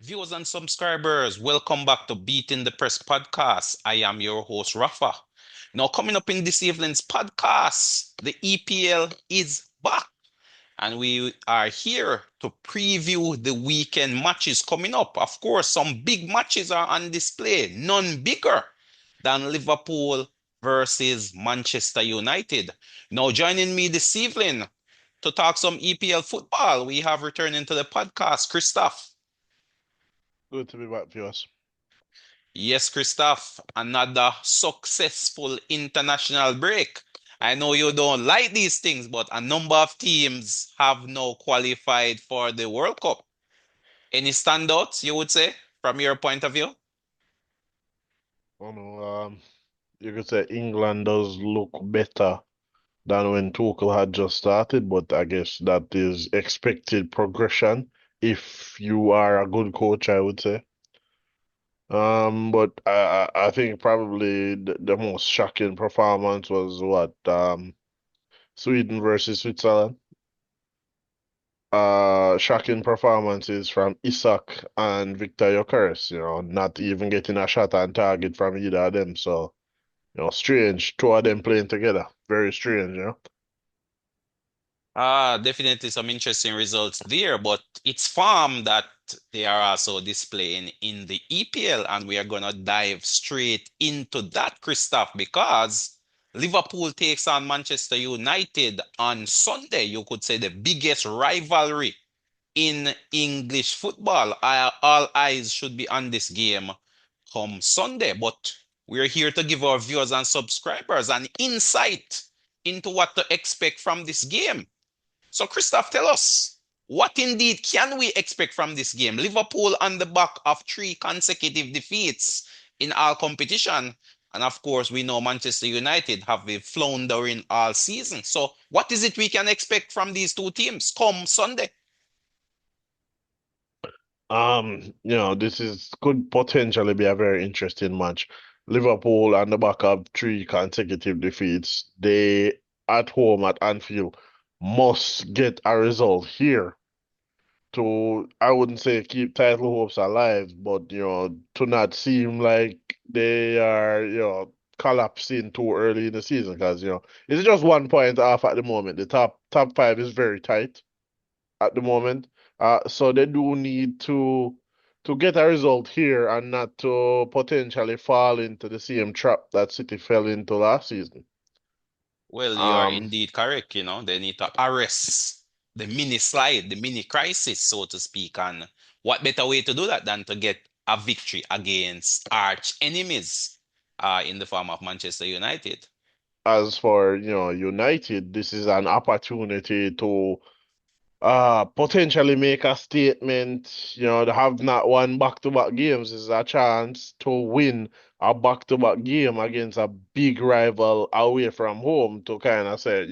Viewers and subscribers, welcome back to Beating the Press podcast. I am your host, Rafa. Now, coming up in this evening's podcast, the EPL is back, and we are here to preview the weekend matches coming up. Of course, some big matches are on display, none bigger than Liverpool versus Manchester United. Now, joining me this evening to talk some EPL football, we have returning to the podcast, Christoph. Good to be back, viewers. Yes, Christoph, another successful international break. I know you don't like these things, but a number of teams have now qualified for the World Cup. Any standouts, you would say, from your point of view? Oh no, you could say England does look better than when Tuchel had just started, but I guess that is expected progression if you are a good coach, I would say. But I think probably the most shocking performance was what Sweden versus Switzerland. Shocking performances from Isak and Victor Gyökeres, not even getting a shot on target from either of them. So, strange. Two of them playing together. Very strange. Definitely some interesting results there, but it's form that they are also displaying in the EPL, and we are gonna dive straight into that, Christoph, because Liverpool takes on Manchester United on Sunday. You could say the biggest rivalry in English football. All eyes should be on this game come Sunday, but we're here to give our viewers and subscribers an insight into what to expect from this game. So, Christoph, tell us, what indeed can we expect from this game? Liverpool on the back of three consecutive defeats in all competition. And of course, we know Manchester United have been floundering all season. So, what is it we can expect from these two teams come Sunday? This is could potentially be a very interesting match. Liverpool on the back of three consecutive defeats. They at home at Anfield must get a result here to, I wouldn't say keep title hopes alive, but to not seem like they are, collapsing too early in the season because, it's just 1 point off at the moment. The top five is very tight at the moment. So they do need to get a result here and not to potentially fall into the same trap that City fell into last season. Well, you are Um, indeed correct. They need to arrest the mini slide, the mini crisis, so to speak. And what better way to do that than to get a victory against arch enemies in the form of Manchester United? as for, United, this is an opportunity to potentially make a statement, to have not won back-to-back games is a chance to win a back-to-back game against a big rival away from home to kind of say,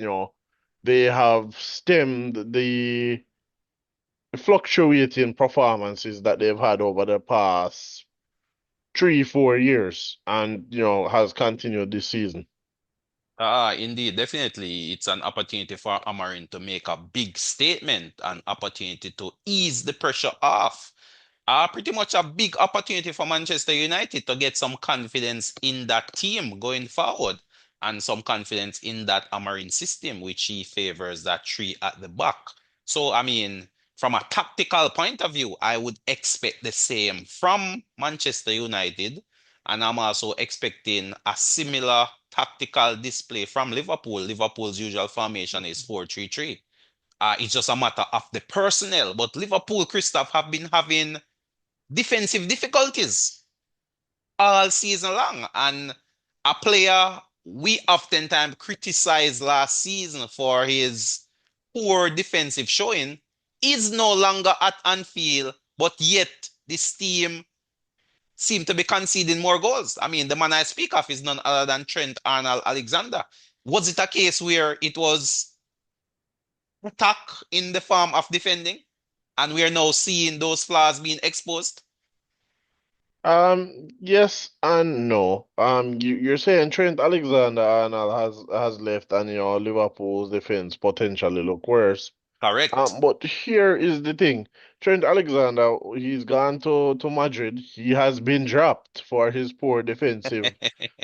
they have stemmed the fluctuating performances that they've had over the past 3, 4 years and, has continued this season. Indeed, definitely. It's an opportunity for Amarin to make a big statement, an opportunity to ease the pressure off. Pretty much a big opportunity for Manchester United to get some confidence in that team going forward and some confidence in that Amarin system, which he favors that three at the back. So, I mean, from a tactical point of view, I would expect the same from Manchester United. And I'm also expecting a similar tactical display from Liverpool. Liverpool's usual formation is 4-3-3. It's just a matter of the personnel. But Liverpool, Christoph, have been having defensive difficulties all season long. And a player we oftentimes criticized last season for his poor defensive showing is no longer at Anfield, but yet this team seem to be conceding more goals. I mean, the man I speak of is none other than Trent Arnold-Alexander. Was it a case where it was attack in the form of defending, and we are now seeing those flaws being exposed? Yes and no. You're saying Trent Alexander-Arnold has left, and Liverpool's defense potentially look worse. Correct. But here is the thing. Trent Alexander, he's gone to Madrid. He has been dropped for his poor defensive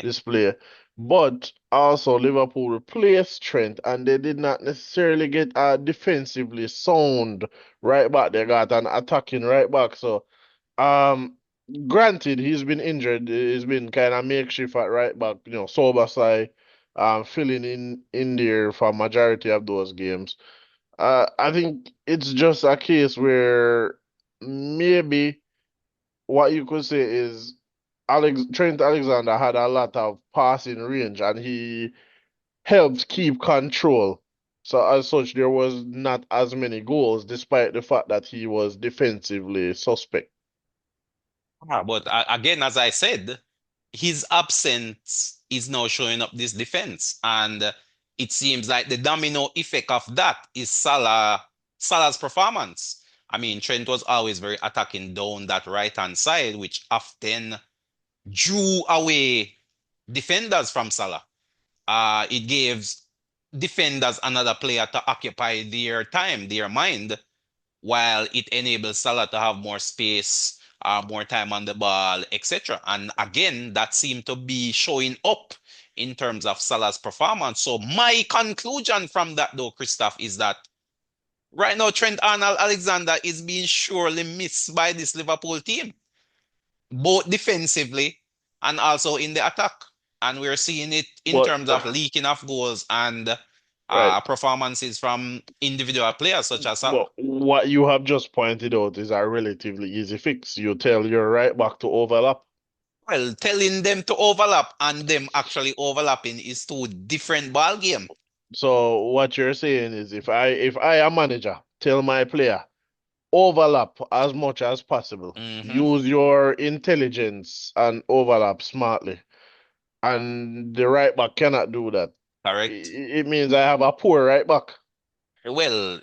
display. But also Liverpool replaced Trent and they did not necessarily get a defensively sound right back. They got an attacking right back. So um granted he's been injured. He's been kind of makeshift at right back, Sobasai filling in there for majority of those games. I think it's just a case where maybe what you could say is Trent Alexander had a lot of passing range and he helped keep control. So as such, there was not as many goals, despite the fact that he was defensively suspect. But again, as I said, his absence is now showing up this defense, and it seems like the domino effect of that is Salah's performance. I mean, Trent was always very attacking down that right hand side, which often drew away defenders from Salah. It gives defenders another player to occupy their time, their mind, while it enables Salah to have more space, more time on the ball, etc. And again, that seemed to be showing up in terms of Salah's performance. So my conclusion from that, though, Christoph, is that right now Trent Arnold-Alexander is being surely missed by this Liverpool team, both defensively and also in the attack. And we're seeing it in But terms of leaking of goals and right, performances from individual players such as Salah. but what you have just pointed out is a relatively easy fix. You tell your right back to overlap. Well, telling them to overlap and them actually overlapping is two different ball game. So what you're saying is if I am manager, tell my player overlap as much as possible. Hmm. Use your intelligence and overlap smartly. And the right back cannot do that. Correct. It means I have a poor right back. Well,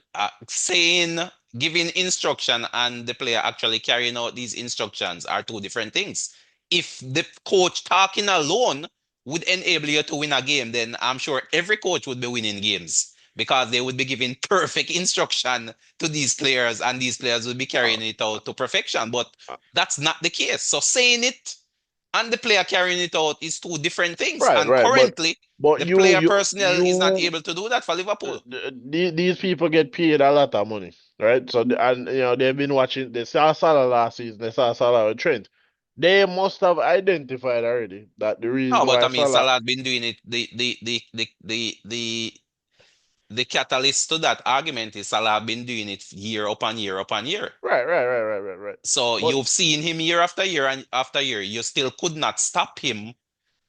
saying, giving instruction and the player actually carrying out these instructions are two different things. If the coach talking alone would enable you to win a game, then I'm sure every coach would be winning games because they would be giving perfect instruction to these players and these players would be Uh, carrying it out to perfection. But uh, that's not the case. So saying it and the player carrying it out is two different things. right, And right, currently, but the you player you personnel is not you able to do that for Liverpool. these people get paid a lot of money, right? So and they've been watching. They saw Salah last season. They saw Salah with Trent. They must have identified already that the No, reason but I why mean, Salah. Salah has been doing it. The catalyst to that argument is Salah have been doing it year upon year upon year. Right, right, right, right, right, right. So But you've seen him year after year and after year. You still could not stop him.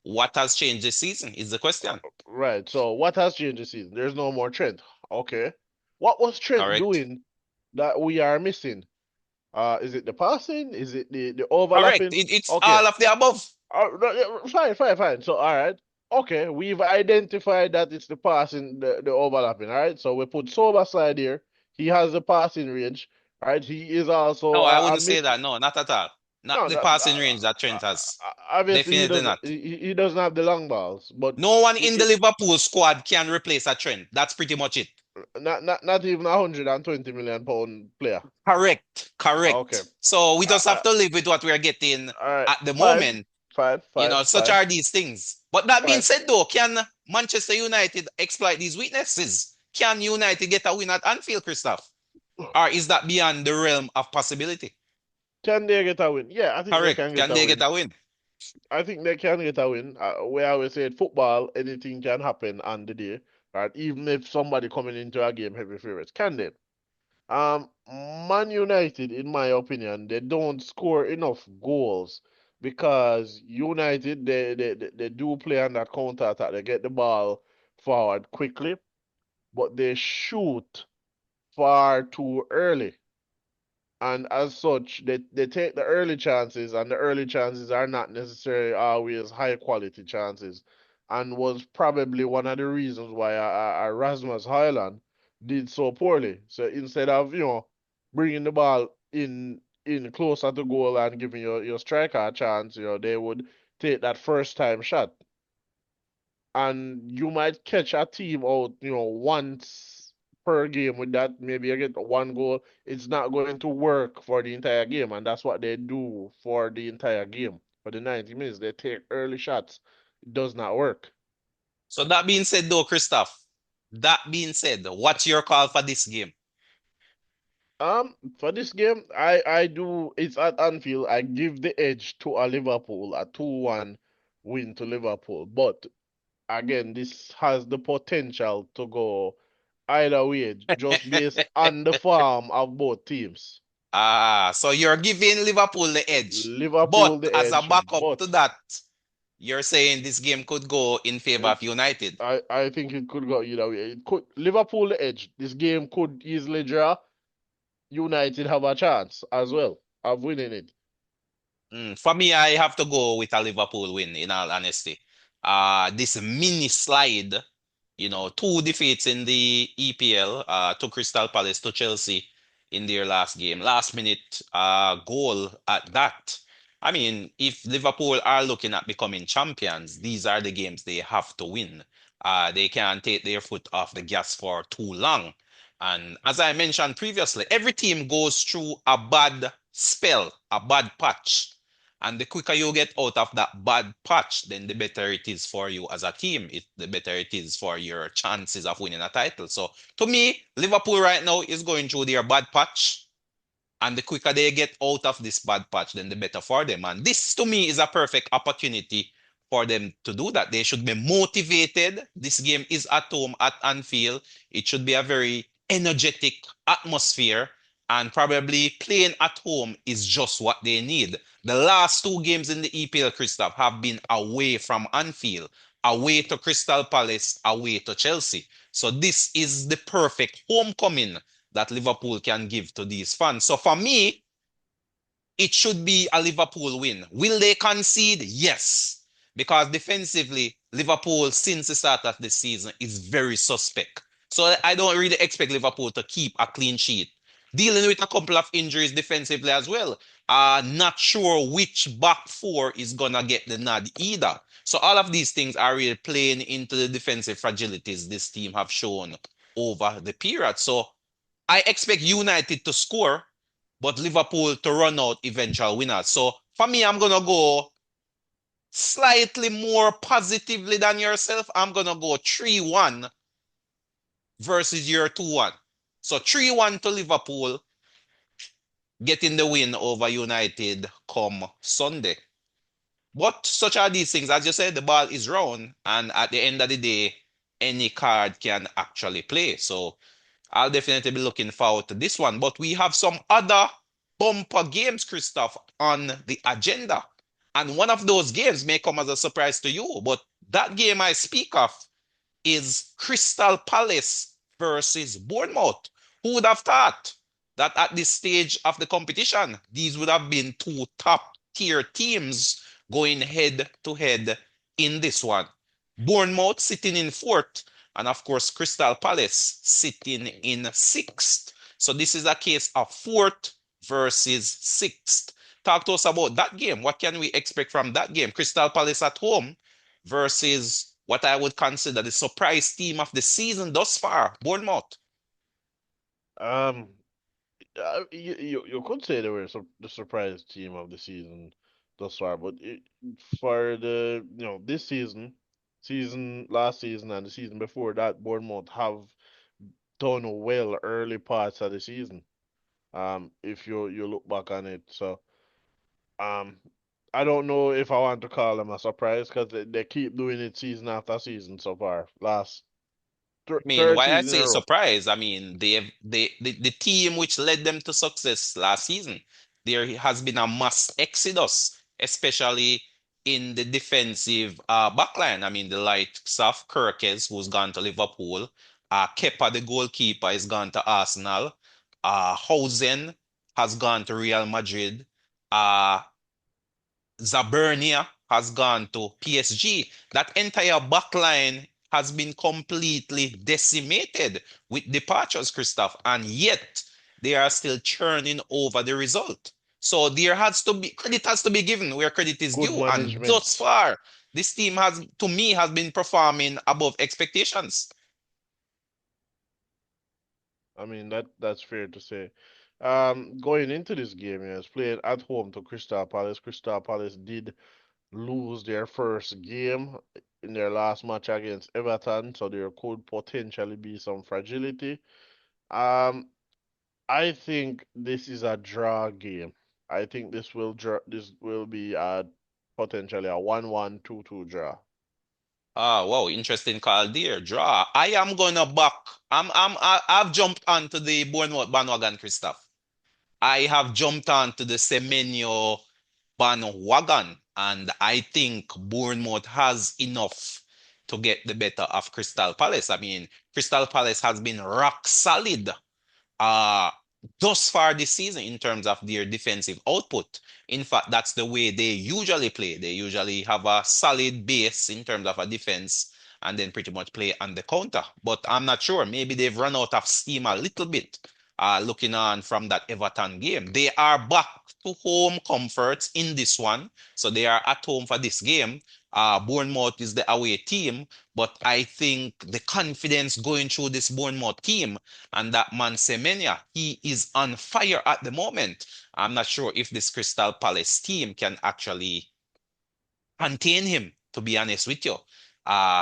What has changed this season is the question. right. So what has changed this season? There's no more Trent. Okay. What was Trent Correct. doing that we are missing? Is it the passing? Is it the Correct. overlapping? It's Okay. all of the above. No, yeah, fine, fine, fine. So all right. Okay, we've identified that it's the passing, the overlapping. All right. So we put Sober side here. He has the passing range. All right. He is also No, I a wouldn't say mid. that. No, not at all. Not No, the no, passing range that Trent has. obviously he Definitely doesn't. not. He doesn't have the long balls, but No one in the it Liverpool squad can replace a Trent. That's pretty much it. not even 120 million pound player. Correct, Okay. correct. So we just have Uh, to live with what we are getting all right. at the Fine. moment. Fine. Fine. Such Fine. are these things. But that being Fine. said, though, can Manchester United exploit these weaknesses? Can United get a win at Anfield, Christoph? Or is that beyond the realm of possibility? Can they get a win? Yeah, I think they Correct. can get Can a they get win. a win? I think they can get a win. We always say football, anything can happen on the day, right? Even if somebody coming into a game heavy favorites, can they? Man United, in my opinion, they don't score enough goals because United they do play on that counter attack. They get the ball forward quickly, but they shoot far too early. And as such, they take the early chances, and the early chances are not necessarily always high quality chances, and was probably one of the reasons why Rasmus Højlund did so poorly. So instead of bringing the ball in closer to goal and giving your striker a chance, they would take that first time shot, and you might catch a team out, once per game with that. Maybe you get one goal. It's not going to work for the entire game, and that's what they do for the entire game. For the 90 minutes, they take early shots. It does not work. So that being said, though, Christoph, that being said, what's your call for this game? For this game, I do. It's at Anfield. I give the edge to a Liverpool, a 2-1 win to Liverpool. But again, this has the potential to go either way, just based on the form of both teams. So you're giving Liverpool the edge. Liverpool But the as a edge, backup to but that, you're saying this game could go in favor it, of United. I think it could go either way. It could Liverpool the edge. This game could easily draw. United have a chance as well of winning it. For me, I have to go with a Liverpool win, in all honesty. This mini slide, two defeats in the EPL, to Crystal Palace, to Chelsea in their last game. Last minute goal at that. I mean, if Liverpool are looking at becoming champions, these are the games they have to win. They can't take their foot off the gas for too long. And as I mentioned previously, every team goes through a bad spell, a bad patch. And the quicker you get out of that bad patch, then the better it is for you as a team. The better it is for your chances of winning a title. So to me, Liverpool right now is going through their bad patch. And the quicker they get out of this bad patch, then the better for them. And this, to me, is a perfect opportunity for them to do that. They should be motivated. This game is at home at Anfield. It should be a very energetic atmosphere. And probably playing at home is just what they need. The last two games in the EPL, Christoph, have been away from Anfield, away to Crystal Palace, away to Chelsea. So this is the perfect homecoming that Liverpool can give to these fans. So for me, it should be a Liverpool win. Will they concede? Yes. Because defensively, Liverpool, since the start of the season, is very suspect. So I don't really expect Liverpool to keep a clean sheet. Dealing with a couple of injuries defensively as well. Not sure which back four is going to get the nod either. So all of these things are really playing into the defensive fragilities this team have shown over the period. So I expect United to score, but Liverpool to run out eventual winners. So for me, I'm gonna go slightly more positively than yourself. I'm gonna go 3-1 versus your 2-1. So 3-1 to Liverpool, getting the win over United come Sunday. But such are these things. As you said, the ball is round, and at the end of the day, any card can actually play. So I'll definitely be looking forward to this one. But we have some other bumper games, Christoph, on the agenda. And one of those games may come as a surprise to you, but that game I speak of is Crystal Palace versus Bournemouth. Who would have thought that at this stage of the competition, these would have been two top tier teams going head to head in this one? Bournemouth sitting in fourth, and of course, Crystal Palace sitting in sixth. So this is a case of fourth versus sixth. Talk to us about that game. What can we expect from that game? Crystal Palace at home versus what I would consider the surprise team of the season thus far, Bournemouth. Um, you could say they were the surprise team of the season thus far, but for the this last season and the season before that, Bournemouth have done well early parts of the season. If you look back on it, so um, I don't know if I want to call them a surprise because they keep doing it season after season so far. Last I mean, third why I season in say a row. surprise, I mean, the team which led them to success last season, there has been a mass exodus, especially in the defensive backline. I mean, the likes of Kirkes, who's gone to Liverpool, Kepa, the goalkeeper, is gone to Arsenal, Housen has gone to Real Madrid, uh, Zabernia has gone to PSG. That entire backline has been completely decimated with departures, Christoph, and yet they are still churning over the result. So there has to be credit has to be given where credit is Good due. And thus management. far, this team has, to me, has been performing above expectations. I mean that's fair to say. Going into this game, yes, playing at home to Crystal Palace. Crystal Palace did lose their first game in their last match against Everton, so there could potentially be some fragility. Um, I think this is a draw game. I think this will be a potentially a 1-1, 2-2 draw. Ah, wow, interesting call there. Draw. I am gonna back. I've jumped onto the Bournemouth bandwagon, Christoph. I have jumped onto the Semenyo bandwagon, and I think Bournemouth has enough to get the better of Crystal Palace. I mean, Crystal Palace has been rock solid uh thus far this season in terms of their defensive output. In fact, that's the way they usually play. They usually have a solid base in terms of a defense and then pretty much play on the counter. But I'm not sure. Maybe they've run out of steam a little bit. Looking on from that Everton game, they are back to home comforts in this one, so they are at home for this game. Bournemouth is the away team, but I think the confidence going through this Bournemouth team and that man Semenya, he is on fire at the moment. I'm not sure if this Crystal Palace team can actually contain him, to be honest with you.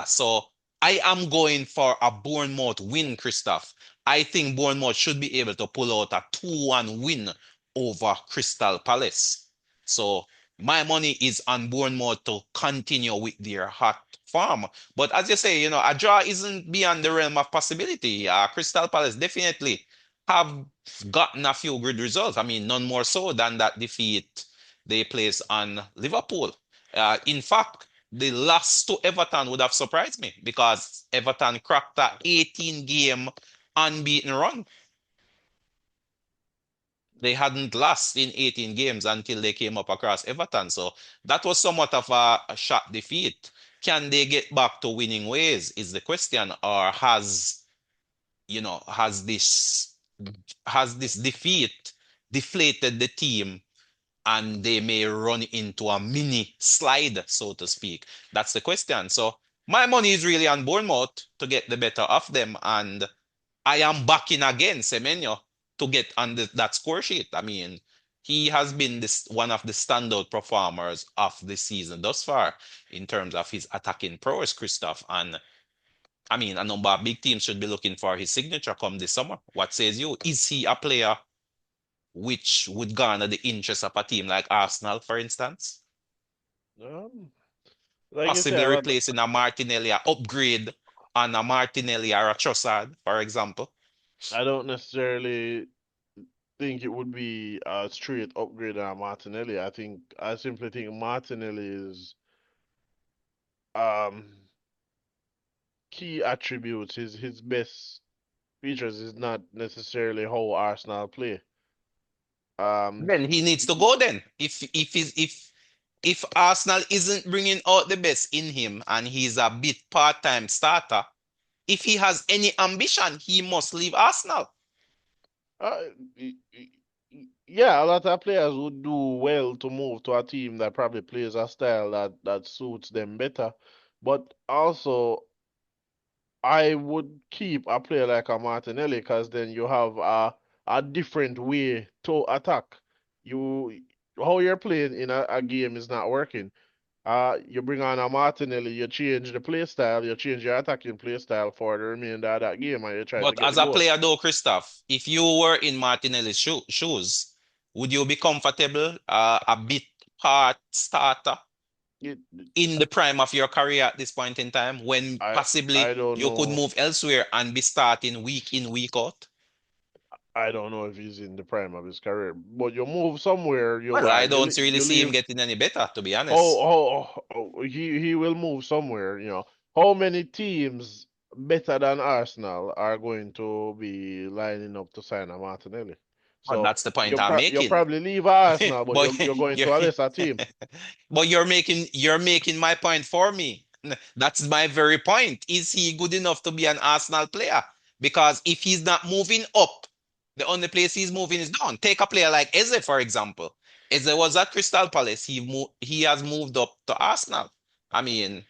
So I am going for a Bournemouth win, Christoph. I think Bournemouth should be able to pull out a 2-1 win over Crystal Palace. So my money is on Bournemouth to continue with their hot form. But as you say, a draw isn't beyond the realm of possibility. Crystal Palace definitely have gotten a few good results. I mean, none more so than that defeat they placed on Liverpool. In fact, the loss to Everton would have surprised me because Everton cracked a 18-game unbeaten run. They hadn't lost in 18 games until they came up across Everton. So that was somewhat of a shock defeat. Can they get back to winning ways is the question, or you know, has this has this defeat deflated the team and they may run into a mini slide, so to speak? That's the question. So my money is really on Bournemouth to get the better of them, and I am backing again Semenyo to get on that score sheet. I mean, he has been this one of the standout performers of the season thus far in terms of his attacking prowess, Christoph. And I mean, a number of big teams should be looking for his signature come this summer. What says you? Is he a player which would garner the interest of a team like Arsenal, for instance? Um, like you say, Possibly replacing a Martinelli, a upgrade on a Martinelli or a Trossard, for example. I don't necessarily think it would be a straight upgrade on Martinelli. I simply think Martinelli's um key attributes, his best features is not necessarily how Arsenal play. Then he needs to go then. If Arsenal isn't bringing out the best in him and he's a bit part-time starter, if he has any ambition, he must leave Arsenal. Uh, yeah, a lot of players would do well to move to a team that probably plays a style that suits them better. But also, I would keep a player like a Martinelli because then you have a different way to attack. You how you're playing in a game is not working. You bring on a Martinelli, you change the play style, you change your attacking play style for the remainder of that game, and you try to But get the as a goal. player though, Christoph, if you were in Martinelli's shoes, would you be comfortable a bit part starter It, in the prime of your career at this point in time when I possibly don't you could know. move elsewhere and be starting week in, week out? I don't know if he's in the prime of his career, but you move somewhere, Well, I you don't really you see him leave. getting any better, to be honest. He will move somewhere, you know. How many teams better than Arsenal are going to be lining up to sign a Martinelli? But So that's the point I'm you making. probably leave Arsenal, but But you're going you're to a lesser team. but you're making my point for me. That's my very point. Is he good enough to be an Arsenal player? Because if he's not moving up, the only place he's moving is down. Take a player like Eze, for example. Eze was at Crystal Palace. He has moved up to Arsenal. I mean,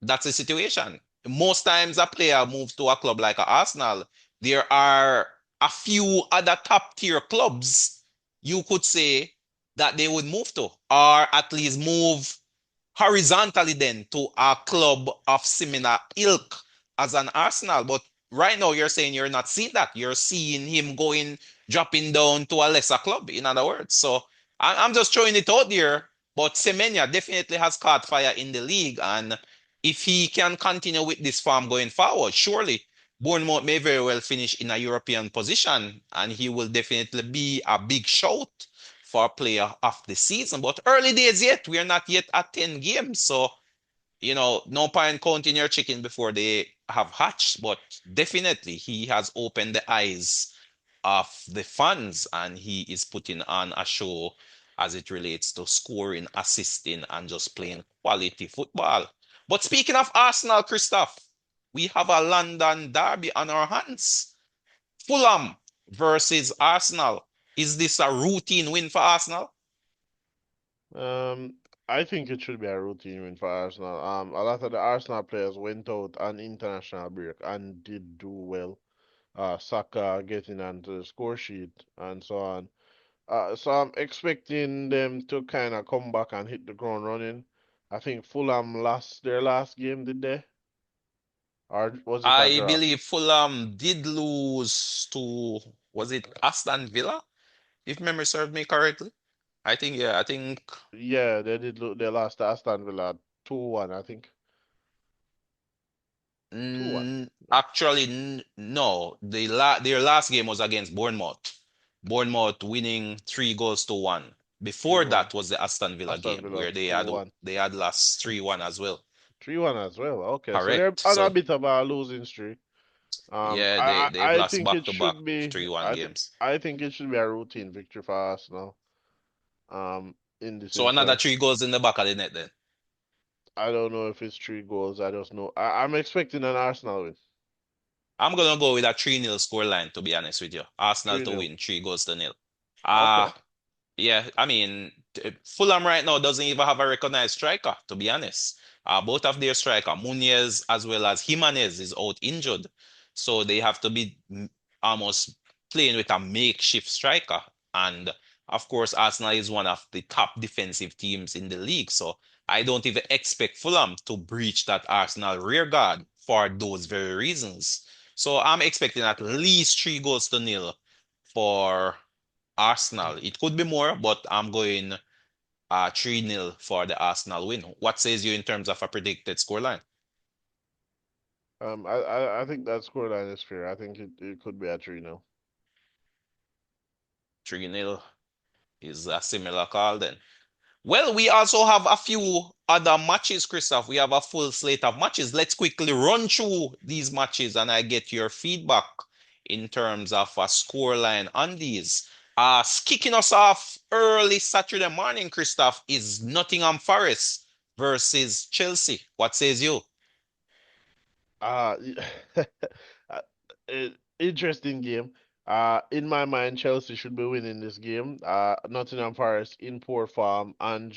that's the situation. Most times a player moves to a club like Arsenal, there are a few other top tier clubs, you could say that they would move to, or at least move horizontally then to a club of similar ilk as an Arsenal. But right now, you're saying you're not seeing that. You're seeing him going, dropping down to a lesser club, in other words. So I'm just throwing it out there. But Semenya definitely has caught fire in the league. And if he can continue with this form going forward, surely Bournemouth may very well finish in a European position. And he will definitely be a big shout for player of the season. But early days yet, we are not yet at 10 games. So, no point counting your chicken before they have hatched. But definitely, he has opened the eyes of the fans and he is putting on a show as it relates to scoring, assisting, and just playing quality football. But speaking of Arsenal, Christoph, we have a London derby on our hands. Fulham versus Arsenal. Is this a routine win for Arsenal? Um, I think it should be a routine win for Arsenal. A lot of the Arsenal players went out on international break and did do well. Saka getting onto the score sheet and so on. So I'm expecting them to kind of come back and hit the ground running. I think Fulham lost their last game, did they? Or was it a I draw? believe Fulham did lose to, was it Aston Villa? If memory serves me correctly. I think Yeah, they lost to Aston Villa 2-1, I think. 2-1. No. Actually, no. Their last game was against Bournemouth. Bournemouth winning 3 goals to 1. Before 3-1. that was the Aston Villa Aston game Villa where they had 2-1. they had lost 3-1 as well. 3-1 as well. Okay, so they're Correct. on a So bit of a losing streak. yeah, they've I lost think back it to back should be 3-1 games. I think it should be a routine victory for Arsenal. In this So another instance, 3 goals in the back of the net then. I don't know if it's 3 goals. I just know I'm expecting an Arsenal win. I'm gonna go with a 3-0 scoreline to be honest with you. Arsenal to 3-0. win 3 goals to 0. Okay. Uh Yeah, I mean, Fulham right now doesn't even have a recognized striker, to be honest. Both of their striker, Munez as well as Jimenez, is out injured. So they have to be almost playing with a makeshift striker. And of course, Arsenal is one of the top defensive teams in the league. So I don't even expect Fulham to breach that Arsenal rear guard for those very reasons. So I'm expecting at least 3 goals to 0 for Arsenal. It could be more, but I'm going 3-0 for the Arsenal win. What says you in terms of a predicted scoreline? I think that scoreline is fair. I think it could be a 3-0. 3-0 is a similar call then. Well, we also have a few other matches, Christoph. We have a full slate of matches. Let's quickly run through these matches and I get your feedback in terms of a scoreline on these. Kicking us off early Saturday morning, Christoph, is Nottingham Forest versus Chelsea. What says you? Uh, uh, Interesting game. In my mind, Chelsea should be winning this game. Nottingham Forest in poor form, and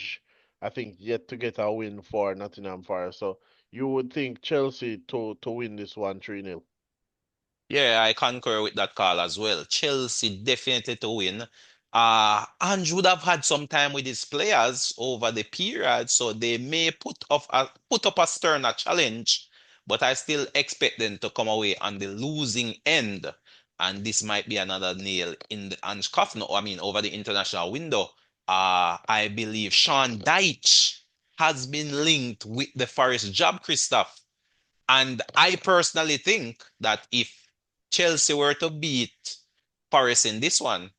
I think yet to get a win for Nottingham Forest. So you would think Chelsea to win this one 3-0. Yeah, I concur with that call as well. Chelsea definitely to win. Ange would have had some time with his players over the period, so they may put up a sterner challenge, but I still expect them to come away on the losing end. And this might be another nail in the Ange coffin. I mean, over the international window. I believe Sean Dyche has been linked with the Forest job, Christoph. And I personally think that if Chelsea were to beat Paris in this one,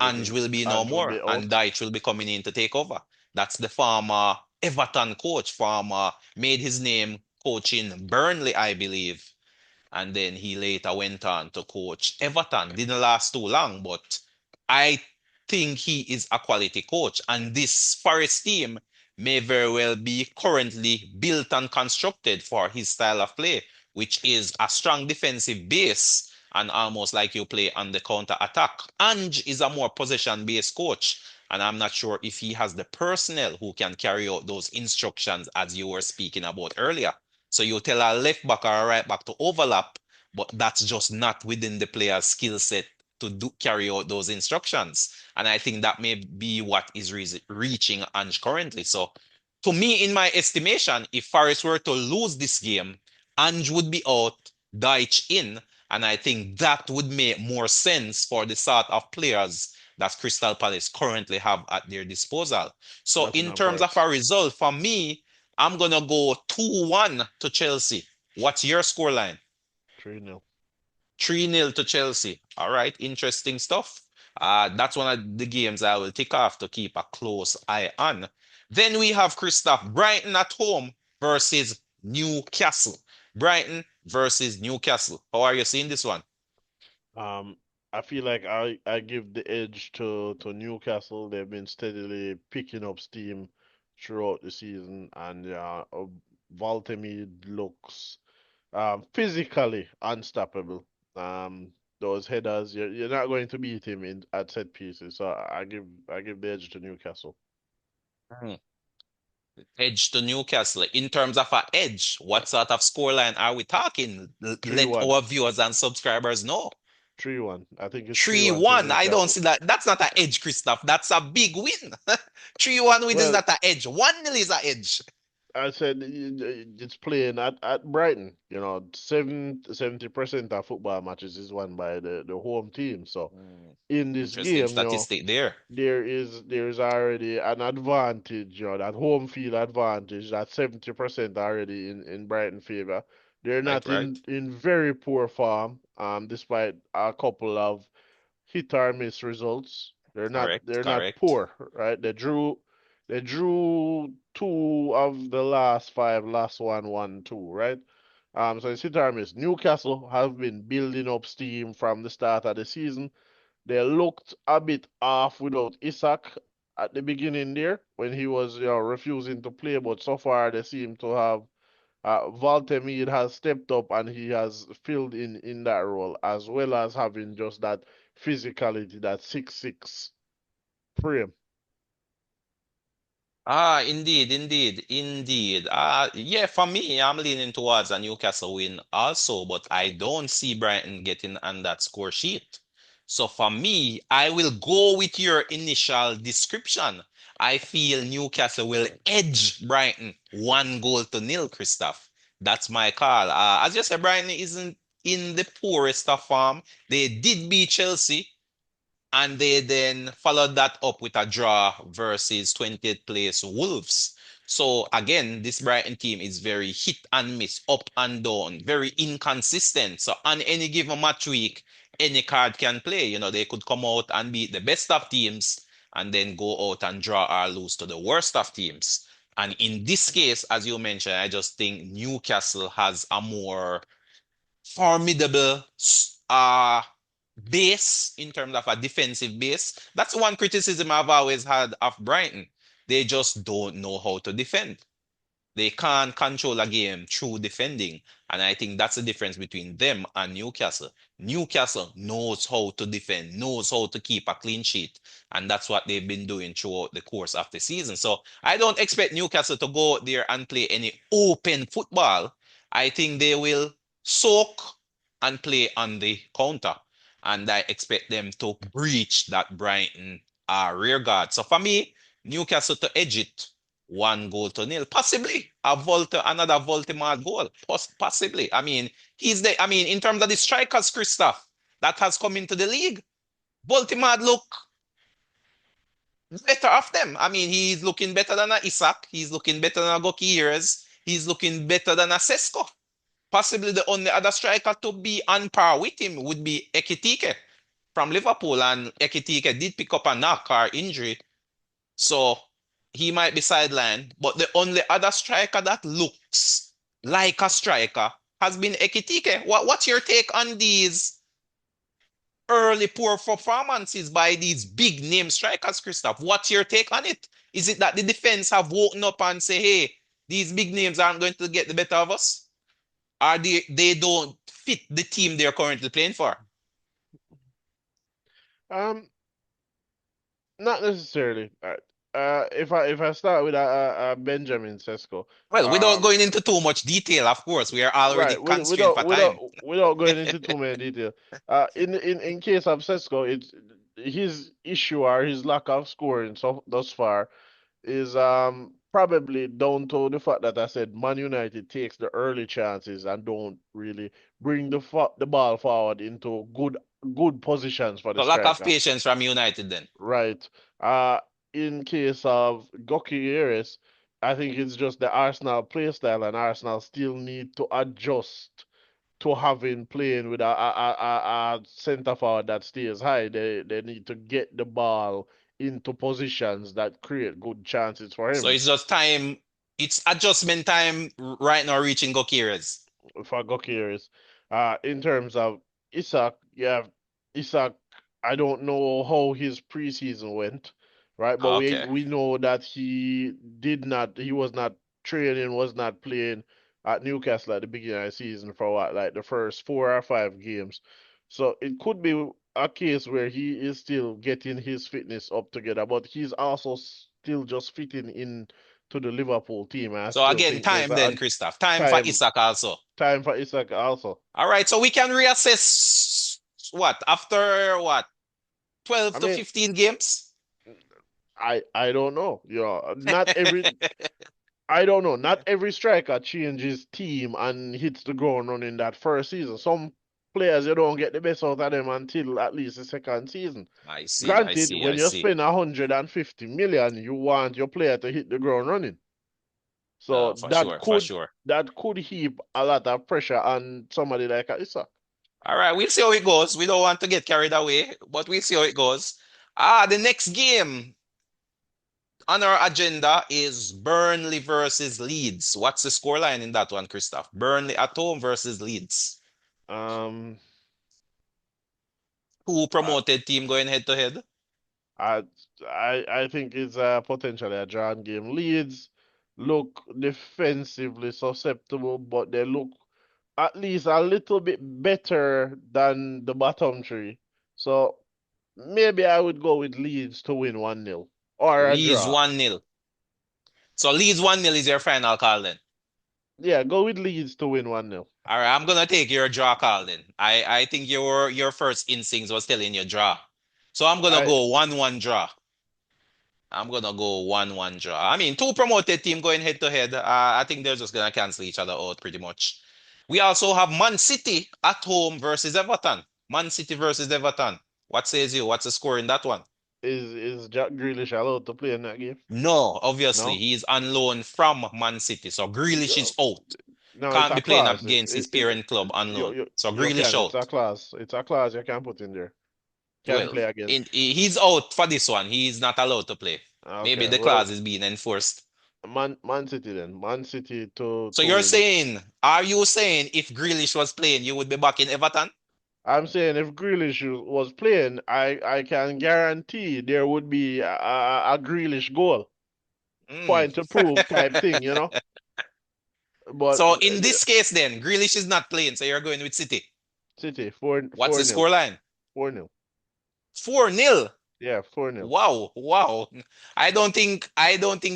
Ange will be no Ange will more be and out. Dyche will be coming in to take over. That's the former Everton coach, former made his name coaching Burnley, I believe. And then he later went on to coach Everton. Didn't last too long, but I think he is a quality coach. And this Forest team may very well be currently built and constructed for his style of play, which is a strong defensive base and almost like you play on the counter attack. Ange is a more possession based coach, and I'm not sure if he has the personnel who can carry out those instructions as you were speaking about earlier. So you tell a left back or a right back to overlap, but that's just not within the player's skill set to do carry out those instructions. And I think that may be what is reaching Ange currently. So to me, in my estimation, if Forest were to lose this game, Ange would be out, Deitch in, and I think that would make more sense for the sort of players that Crystal Palace currently have at their disposal. So in Nottingham terms of Forest, a result, for me, I'm gonna go 2-1 to Chelsea. What's your scoreline? 3-0. 3-0 to Chelsea. All right, interesting stuff. That's one of the games I will tick off to keep a close eye on. Then we have Christoph Brighton at home versus Newcastle. Brighton versus Newcastle. How are you seeing this one? Um, I feel like I give the edge to Newcastle. They've been steadily picking up steam throughout the season, and Valtemid looks physically unstoppable. Those headers, you're not going to beat him in at set pieces. So I give the edge to Newcastle. Hmm. Edge to Newcastle. In terms of a edge, what sort of scoreline are we talking? Three Let one, our viewers and subscribers know. 3-1. I think it's 3-1 to 3-1. I don't Newcastle. see that. That's not an edge, Christoph. That's a big win. 3-1 win is Well, not an edge. 1-0 is an edge. I said it's playing at Brighton. 70% of football matches is won by the home team. So Hmm. in this Interesting game, statistic there. there's already an advantage, that home field advantage, that 70% already in Brighton favor. They're Right, not right. in very poor form, despite a couple of hit or miss results. They're not Correct, they're not correct. poor, right? They drew two of the last five, last one, 1-2, right? So it's hit or miss. Newcastle have been building up steam from the start of the season. They looked a bit off without Isak at the beginning there when he was, refusing to play, but so far they seem to have Valtemir has stepped up and he has filled in that role, as well as having just that physicality, that 6'6" frame. Indeed, indeed, indeed. Yeah, for me, I'm leaning towards a Newcastle win also, but I don't see Brighton getting on that score sheet. So for me, I will go with your initial description. I feel Newcastle will edge Brighton 1-0, Christoph. That's my call. As you said, Brighton isn't in the poorest of form. They did beat Chelsea and they then followed that up with a draw versus 20th place Wolves. So again, this Brighton team is very hit and miss, up and down, very inconsistent. So on any given match week, any card can play. They could come out and beat the best of teams and then go out and draw or lose to the worst of teams. And in this case, as you mentioned, I just think Newcastle has a more formidable base in terms of a defensive base. That's one criticism I've always had of Brighton. They just don't know how to defend. They can't control a game through defending. And I think that's the difference between them and Newcastle. Newcastle knows how to defend, knows how to keep a clean sheet. And that's what they've been doing throughout the course of the season. So I don't expect Newcastle to go out there and play any open football. I think they will soak and play on the counter. And I expect them to breach that Brighton rear guard. So for me, Newcastle to edge it 1-0. Possibly another Voldemort goal. Possibly. I mean, in terms of the strikers, Christoph, that has come into the league, Voldemort look better of them. I mean, he's looking better than a Isak. He's looking better than a Gokieres. He's looking better than a Sesko. Possibly the only other striker to be on par with him would be Ekitike from Liverpool. And Ekitike did pick up a knock or injury. So he might be sidelined, but the only other striker that looks like a striker has been Ekitike. What's your take on these early poor performances by these big name strikers, Christoph? What's your take on it? Is it that the defense have woken up and say, hey, these big names aren't going to get the better of us? Or they don't fit the team they're currently playing for? Um, Not necessarily. If I start with Benjamin Sesko, Well, without um, going into too much detail, of course, we are already right, constrained for time. without going into too many detail, in case of Sesko, it's his issue or his lack of scoring so thus far is probably down to the fact that I said Man United takes the early chances and don't really bring the ball forward into good positions for the So lack of striker. patience from United then. Right. Uh, in case of Gyökeres, I think it's just the Arsenal play style, and Arsenal still need to adjust to having playing with a centre forward that stays high. They need to get the ball into positions that create good chances for So him. it's just time, it's adjustment time right now reaching Gokires. For Gyökeres. In terms of Isak, yeah, Isak, I don't know how his preseason went, right? But we Okay. we know that he was not training, was not playing at Newcastle at the beginning of the season for what, like the first 4 or 5 games. So it could be a case where he is still getting his fitness up together, but he's also still just fitting in to the Liverpool team. I So still again, think there's time a then, Christoph. Time for time Isak also. time for Isak also. All right, so we can reassess what after what I 12 to mean, 15 games? I don't know. Not every I don't know. Not every striker changes team and hits the ground running that first season. Some players you don't get the best out of them until at least the second season. I see, I Granted, see, when I you see. spend 150 million, you want your player to hit the ground running. So For sure, for sure. that could heap a lot of pressure on somebody like Isak. All right, we'll see how it goes. We don't want to get carried away, but we'll see how it goes. The next game on our agenda is Burnley versus Leeds. What's the scoreline in that one, Christoph? Burnley at home versus Leeds. Um, Who I, promoted team going head to head? I I think it's potentially a drawn game. Leeds look defensively susceptible, but they look at least a little bit better than the bottom three. So maybe I would go with Leeds to win 1-0 or a Leeds draw. 1-0. So Leeds 1-0 is your final call then. Yeah, go with Leeds to win 1-0. All right, I'm gonna take your draw call then. I think your first instincts was telling you draw. So I'm gonna I go 1-1 draw. I'm gonna go 1-1 draw. I mean, two promoted team going head to head. I think they're just gonna cancel each other out pretty much. We also have Man City at home versus Everton. Man City versus Everton. What says you? What's the score in that one? is Jack Grealish allowed to play in that game? No, obviously No. he's on loan from Man City, so Grealish Yeah. is out. No, it's Can't a be playing clause. against his parent club on loan. So You Grealish can. It's a out. clause. It's a clause you can put in there. Can Well, play again. he's out for this one. He's not allowed to play. Maybe Okay. the clause Well, is being enforced. Man City then. Man City So to you're win. saying, are you saying if Grealish was playing, you would be back in Everton? I'm saying if Grealish was playing, I can guarantee there would be a Grealish goal. Mm. Point to prove type thing. But So in this case, then Grealish is not playing, so you're going with City. City 4 What's the 4-0. scoreline? 4-0. 4-0. Yeah, 4-0. Wow, wow. I don't think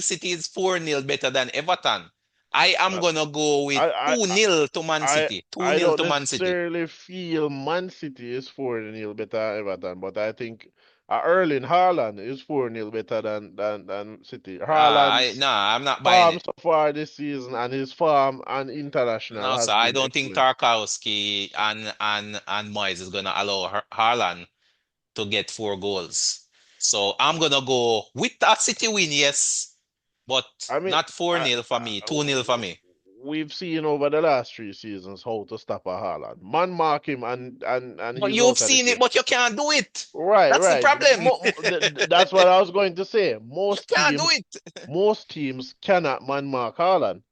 City is 4-0 better than Everton. I am Uh, gonna go with I, 2-0 to Man I City. I 2-0 don't to Man City. necessarily feel Man City is 4-0 better than Everton, but I think Erling Haaland is 4-0 better than City. Haaland's Nah, I'm not buying form it. so far this season and his form and international No, sir, has I been don't think excellent. Tarkowski and Moyes is gonna allow Haaland to get 4 goals. So I'm gonna go with a City win, yes, but I mean, not 4 I, nil for me, 2-0 for me. we've seen over the last 3 seasons how to stop a Haaland. Man mark him and But he's you've out of the seen it, game. but you can't do it. Right, That's the right. problem. That's what I was going to say. You can't do it. Most teams cannot man mark Haaland.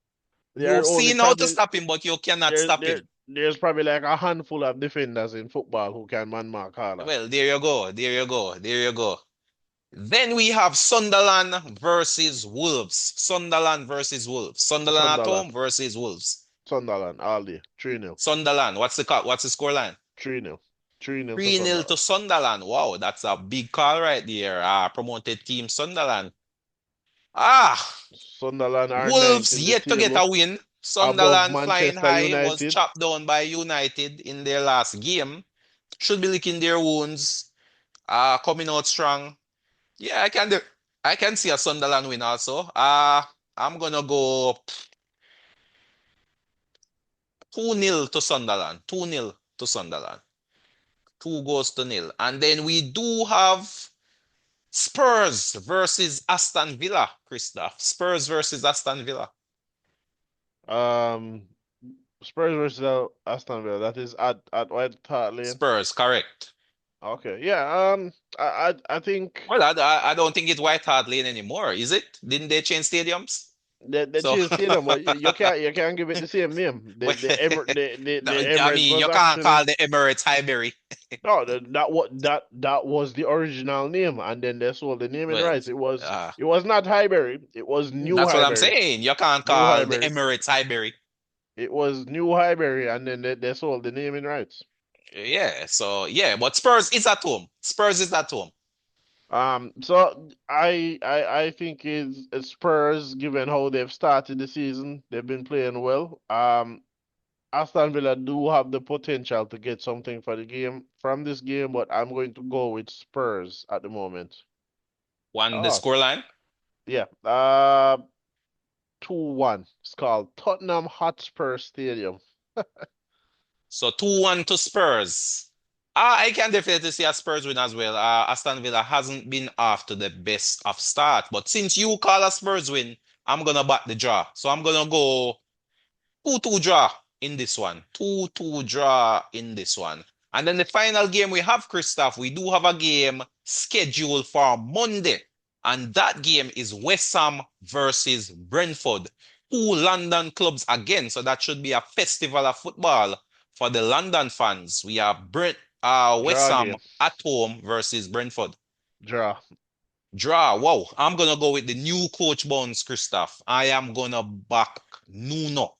There are You've only seen how to probably stop him, but you cannot stop him. there's probably like a handful of defenders in football who can man mark Haaland. Well, there you go. There you go. There you go. Then we have Sunderland versus Wolves. Sunderland versus Wolves. Sunderland at Sunderland, home versus Wolves. Sunderland, all day. 3-0. Sunderland. What's the score line? 3-0. 3-0 to 3-0 to Sunderland. Sunderland. Wow, that's a big call right there. Promoted team Sunderland. Ah, Sunderland are ninth Wolves in the yet to get a table, win. above Sunderland flying Manchester high was United. chopped down by United in their last game. Should be licking their wounds. Coming out strong. Yeah, I can see a Sunderland win also. I'm gonna go 2-0 to Sunderland. 2-0 to Sunderland. 2 goals to 0. And then we do have Spurs versus Aston Villa, Christoph. Spurs versus Aston Villa. Um, Spurs versus Aston Villa. That is at White Hart Lane. Spurs, correct. Okay, yeah. I think Well, I don't think it's White Hart Lane anymore, is it? Didn't they change stadiums? they So, changed stadium, but you can't give it the same name. well, The I Emirates mean, was you can't actually call the Emirates Highbury. no that was the original name, and then they sold the naming Well, rights. It was uh, it was not Highbury. It was New that's what I'm Highbury. saying. You can't New call the Highbury. Emirates Highbury. It was New Highbury, and then they sold the naming rights. Yeah, so yeah, but Spurs is at home. Spurs is at home. So I think it's Spurs, given how they've started the season, they've been playing well. Aston Villa do have the potential to get something for the game from this game, but I'm going to go with Spurs at the moment. One the Oh, scoreline. yeah. 2-1. It's called Tottenham Hotspur Stadium. So 2-1 to Spurs. I can definitely see a Spurs win as well. Aston Villa hasn't been off to the best of start, but since you call a Spurs win, I'm gonna back the draw. So I'm gonna go 2-2 draw in this one. 2-2 draw in this one. And then the final game we have, Christoph, we do have a game scheduled for Monday. And that game is West Ham versus Brentford. Two London clubs again. So that should be a festival of football for the London fans. We have West Draw Ham game. at home versus Brentford. Draw. Draw. Wow. I'm gonna go with the new coach Bones, Christoph. I am gonna back Nuno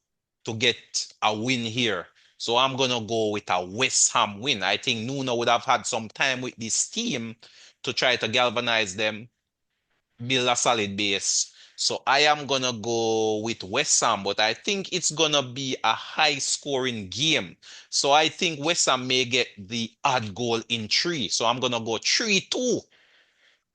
to get a win here. So I'm gonna go with a West Ham win. I think Nuno would have had some time with this team to try to galvanize them, build a solid base. So I am gonna go with West Ham, but I think it's gonna be a high scoring game. So I think West Ham may get the odd goal in three. So I'm gonna go 3-2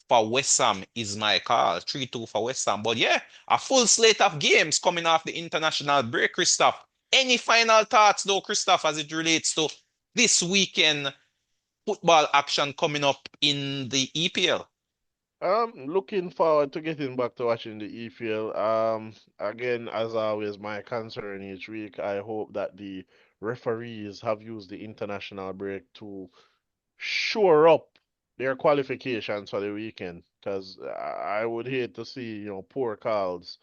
for West Ham is my call. 3-2 for West Ham. But yeah, a full slate of games coming off the international break, Christoph. Any final thoughts though, Christoph, as it relates to this weekend football action coming up in the EPL? Looking forward to getting back to watching the EPL. Again, as always, my concern each week, I hope that the referees have used the international break to shore up their qualifications for the weekend. Because I would hate to see, poor calls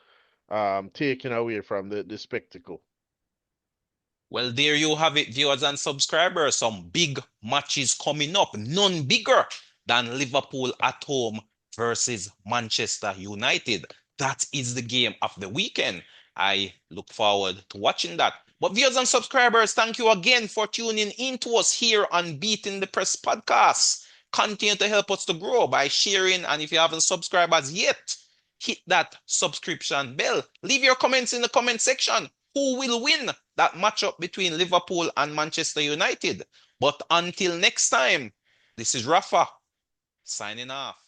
taken away from the spectacle. Well, there you have it, viewers and subscribers. Some big matches coming up. None bigger than Liverpool at home versus Manchester United. That is the game of the weekend. I look forward to watching that. But viewers and subscribers, thank you again for tuning in to us here on Beating the Press podcast. Continue to help us to grow by sharing, and if you haven't subscribed as yet, hit that subscription bell. Leave your comments in the comment section. Who will win that matchup between Liverpool and Manchester United? But until next time, this is Rafa signing off.